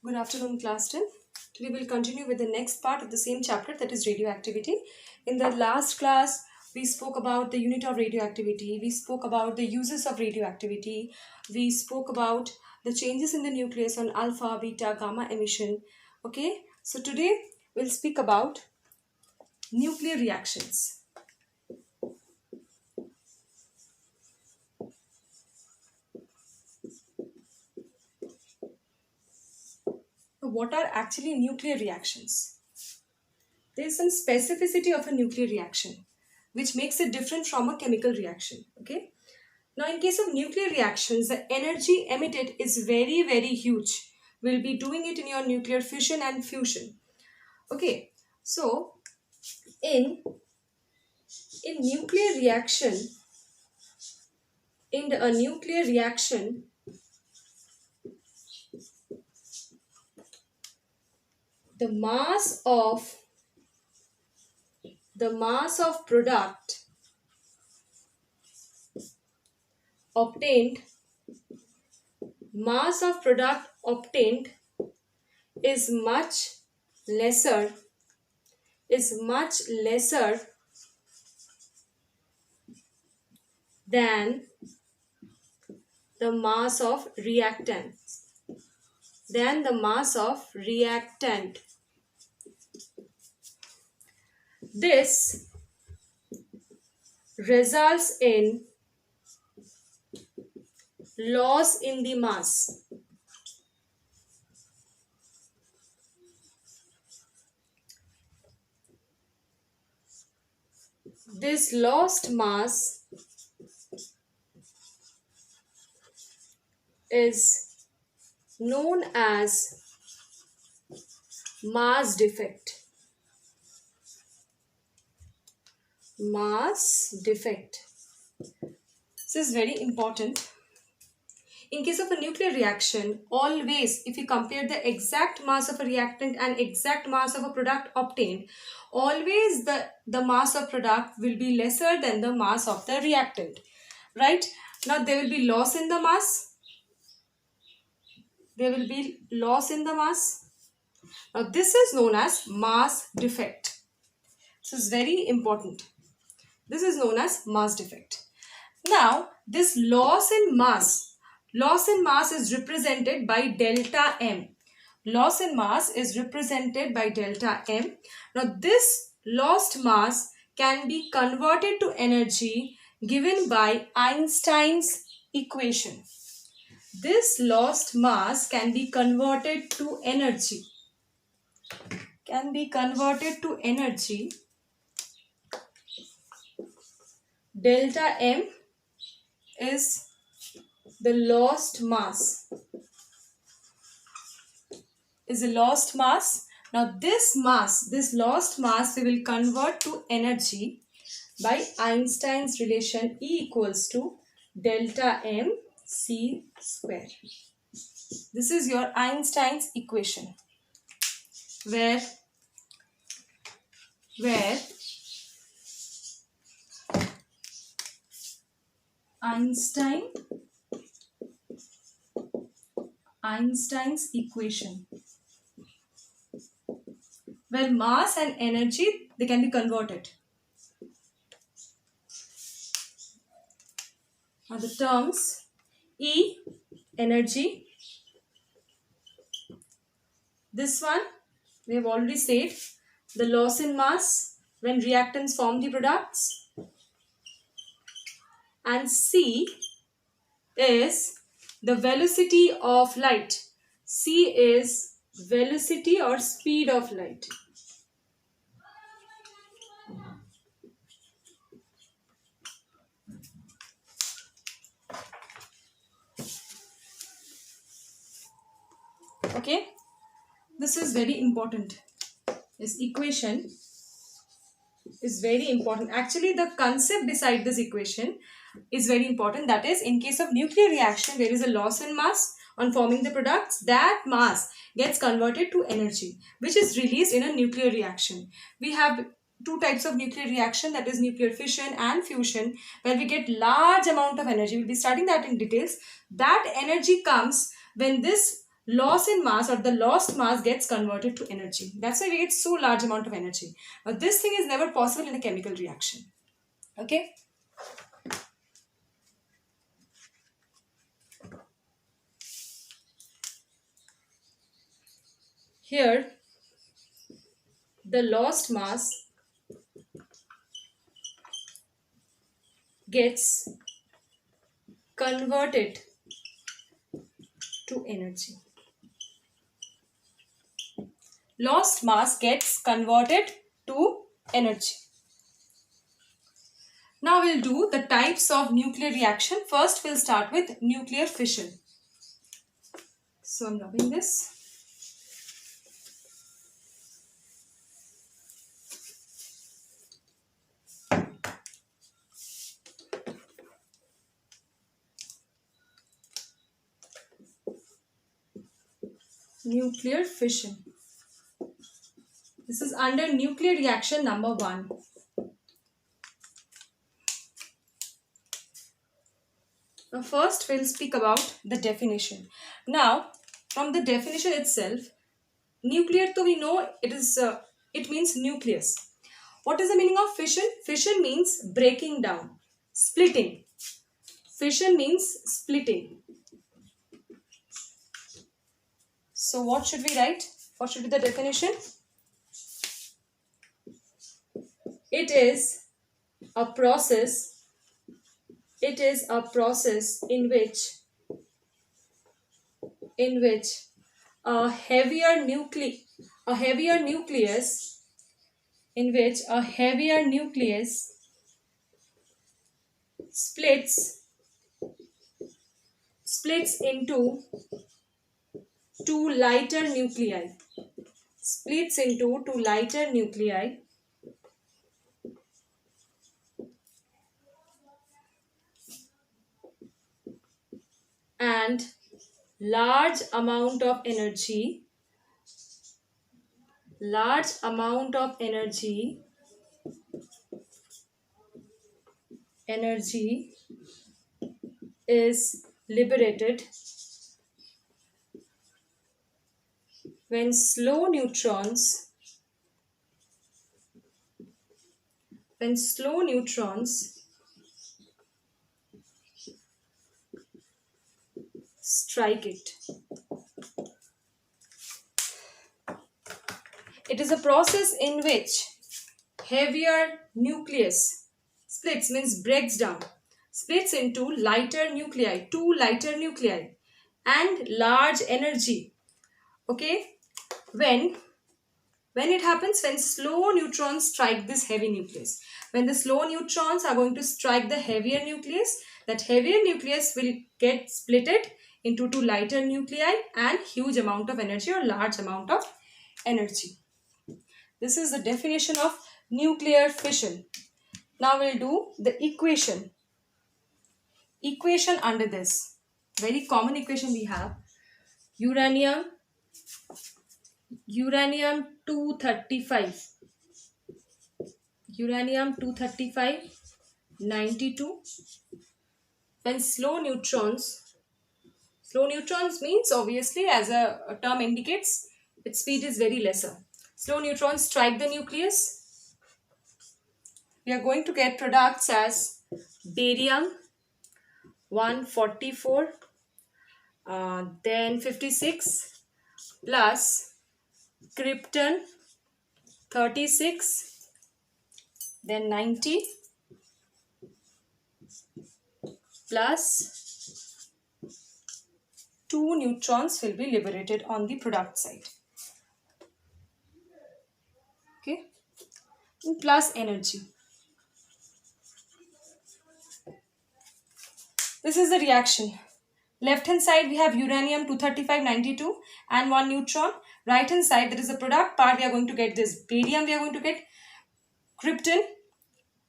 Good afternoon, class 10. Today we'll continue with the next part of the same chapter, that is radioactivity. In the last class, we spoke about the unit of radioactivity. We spoke about the uses of radioactivity. We spoke about the changes in the nucleus on alpha, beta, gamma emission. Okay, so today we'll speak about nuclear reactions. So what are actually nuclear reactions? There is some specificity of a nuclear reaction which makes it different from a chemical reaction. Okay. Now, in case of nuclear reactions, the energy emitted is very, very huge. We'll be doing it in your nuclear fission and fusion. Okay. So, in nuclear reaction, a nuclear reaction, the mass of product obtained is much lesser than the mass of reactant. This results in loss in the mass. This lost mass is known as mass defect. This is very important. In case of a nuclear reaction, always if you compare the exact mass of a reactant and exact mass of a product obtained, always the mass of product will be lesser than the mass of the reactant. Right? Now there will be loss in the mass. Now this is known as mass defect. This is very important. This is known as mass defect. Now this loss in mass is represented by delta M. Loss in mass is represented by delta M. Now this lost mass can be converted to energy given by Einstein's equation. This lost mass can be converted to energy. Delta M is the lost mass. Now this lost mass, we will convert to energy by Einstein's relation E equals to delta M C square. This is your Einstein's equation, where Einstein's equation, where mass and energy, they can be converted. Now the terms E, energy, this one we have already said, the loss in mass when reactants form the products, and C is the velocity of light. C is velocity or speed of light. Okay, this is very important. This equation is very important. Actually, the concept beside this equation is very important. That is, in case of nuclear reaction, there is a loss in mass on forming the products. That mass gets converted to energy, which is released in a nuclear reaction. We have two types of nuclear reaction, that is nuclear fission and fusion, where we get large amount of energy. We'll be studying that in details. That energy comes when this loss in mass or the lost mass gets converted to energy. That's why we get so large amount of energy. Now this thing is never possible in a chemical reaction. Okay. Here the lost mass gets converted to energy. Lost mass gets converted to energy. Now we'll do the types of nuclear reaction. First we'll start with nuclear fission. So I'm rubbing this. Nuclear fission. This is under nuclear reaction number 1. Now first we'll speak about the definition. Now from the definition itself, nuclear, so we know it means nucleus. What is the meaning of fission? Fission means breaking down, splitting. Fission means splitting. So what should we write? What should be the definition? It is a process. It is a process in which a heavier nucleus splits into two lighter nuclei. Splits into two lighter nuclei and large amount of energy is liberated when slow neutrons strike it. It is a process in which heavier nucleus splits, means breaks down, splits into lighter nuclei, two lighter nuclei and large energy. Okay, when it happens, when slow neutrons strike this heavy nucleus. When the slow neutrons are going to strike the heavier nucleus, that heavier nucleus will get splitted into two lighter nuclei and huge amount of energy or large amount of energy. This is the definition of nuclear fission. Now we'll do the equation. Equation under this. Very common equation we have. Uranium 235. Uranium 235 92. When slow neutrons means, obviously, as a term indicates, its speed is very lesser. Slow neutrons strike the nucleus. We are going to get products as barium 144, then 56 plus krypton 36, then 90 plus 2 neutrons will be liberated on the product side. Okay, and plus energy. This is the reaction. Left hand side we have uranium 235 92 and 1 neutron. Right hand side, that is the product part, we are going to get this barium, we are going to get krypton,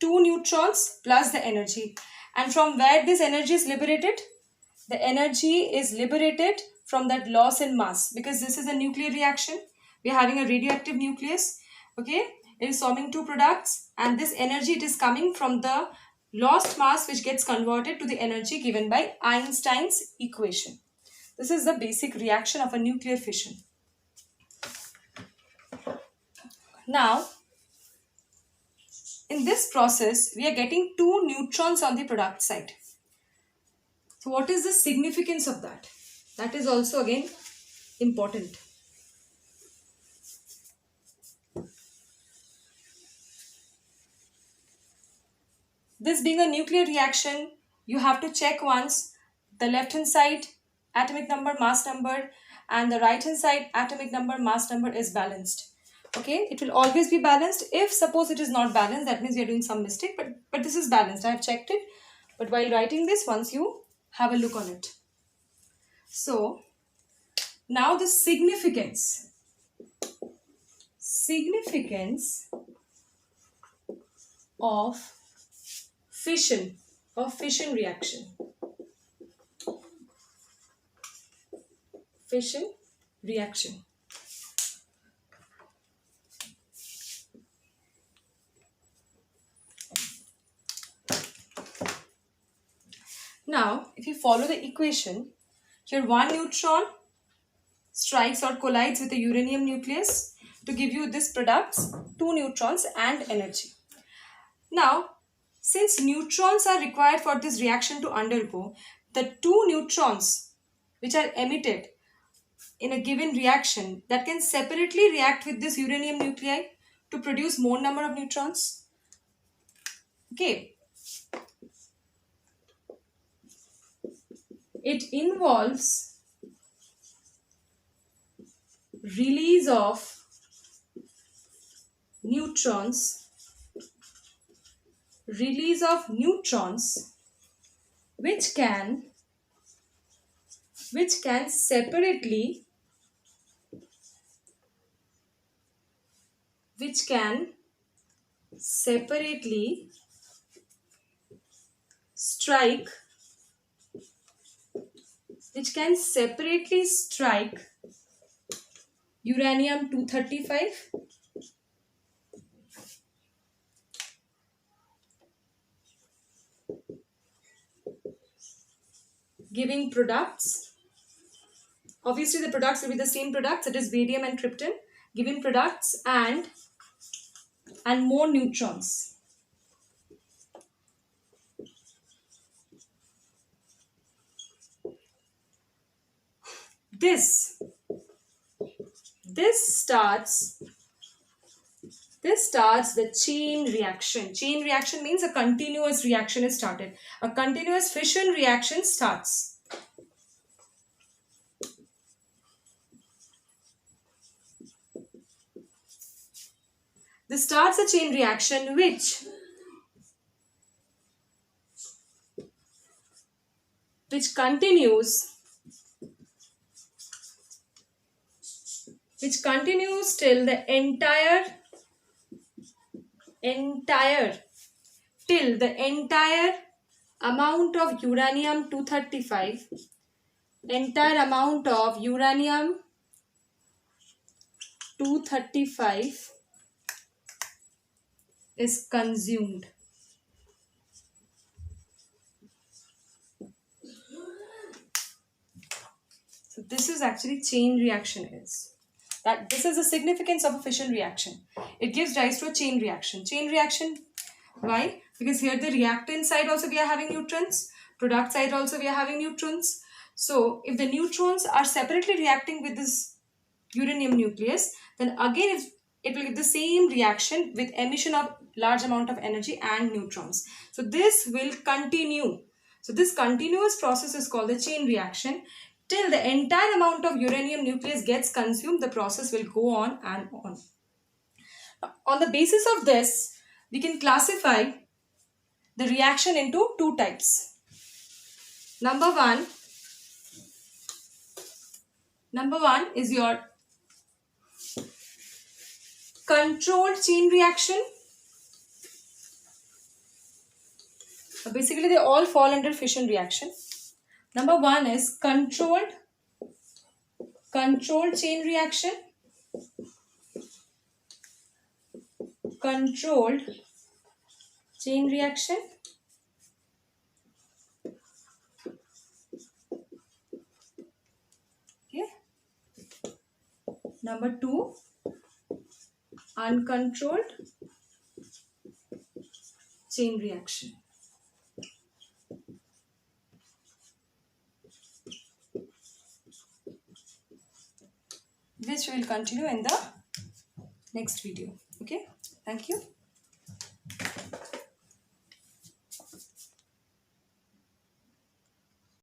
2 neutrons plus the energy. And from where this energy is liberated? The energy is liberated from that loss in mass, because this is a nuclear reaction. We are having a radioactive nucleus. Okay, it is forming two products, and this energy, it is coming from the lost mass which gets converted to the energy given by Einstein's equation. This is the basic reaction of a nuclear fission. Now, in this process, we are getting two neutrons on the product side. So what is the significance of that? That is also again important. This being a nuclear reaction, you have to check once the left hand side atomic number, mass number, and the right hand side atomic number, mass number is balanced. Okay, it will always be balanced. If suppose it is not balanced, that means we are doing some mistake, but this is balanced. I have checked it. But while writing this, once you have a look on it. So now the significance of fission reaction. Fission reaction. Now, if you follow the equation, here one neutron strikes or collides with a uranium nucleus to give you this products, two neutrons and energy. Now, since neutrons are required for this reaction to undergo, the two neutrons which are emitted in a given reaction that can separately react with this uranium nuclei to produce more number of neutrons. Okay. It involves release of neutrons which can separately strike uranium-235 giving products. Obviously the products will be the same products, that is barium and krypton, giving products and more neutrons. This starts the chain reaction. Chain reaction means a continuous reaction is started. A continuous fission reaction starts. This starts a chain reaction which continues till the entire amount of uranium-235 is consumed. So this is actually chain reaction is. That this is the significance of a fission reaction. It gives rise to a chain reaction. Chain reaction, why? Because here the reactant side also we are having neutrons, product side also we are having neutrons. So if the neutrons are separately reacting with this uranium nucleus, then again it will give the same reaction with emission of large amount of energy and neutrons. So this will continue. So this continuous process is called the chain reaction. Till the entire amount of uranium nucleus gets consumed, the process will go on and on. On the basis of this, we can classify the reaction into two types. Number one is your controlled chain reaction. Basically, they all fall under fission reaction. Number one is controlled chain reaction. Controlled chain reaction. Number 2, uncontrolled chain reaction. Which we will continue in the next video. Okay, thank you.